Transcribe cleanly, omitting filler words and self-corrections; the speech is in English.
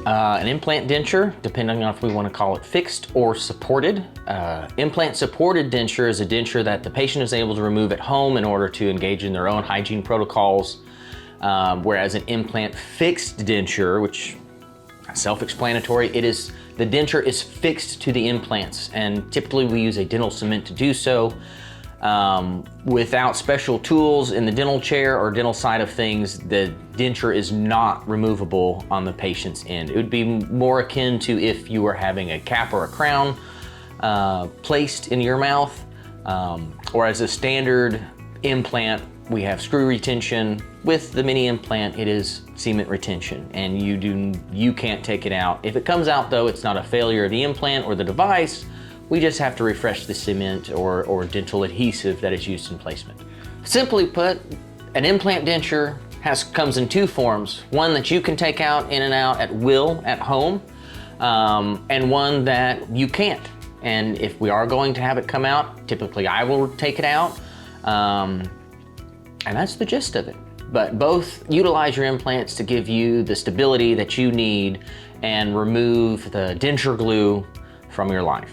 An implant denture, depending on if we want to call it fixed or supported. Implant-supported denture is a denture that the patient is able to remove at home in order to engage in their own hygiene protocols, whereas an implant-fixed denture, which is self-explanatory, the denture is fixed to the implants, and typically we use a dental cement to do so. Without special tools in the dental chair or dental side of things, the denture is not removable on the patient's end. It would be more akin to if you were having a cap or a crown placed in your mouth, or as a standard implant, we have screw retention. With the mini implant, it is cement retention, and you can't take it out. If it comes out though, it's not a failure of the implant or the device. We just have to refresh the cement or dental adhesive that is used in placement. Simply put, an implant denture comes in two forms. One that you can take out in and out at will at home, and one that you can't. And if we are going to have it come out, typically I will take it out, and that's the gist of it. But both utilize your implants to give you the stability that you need and remove the denture glue from your life.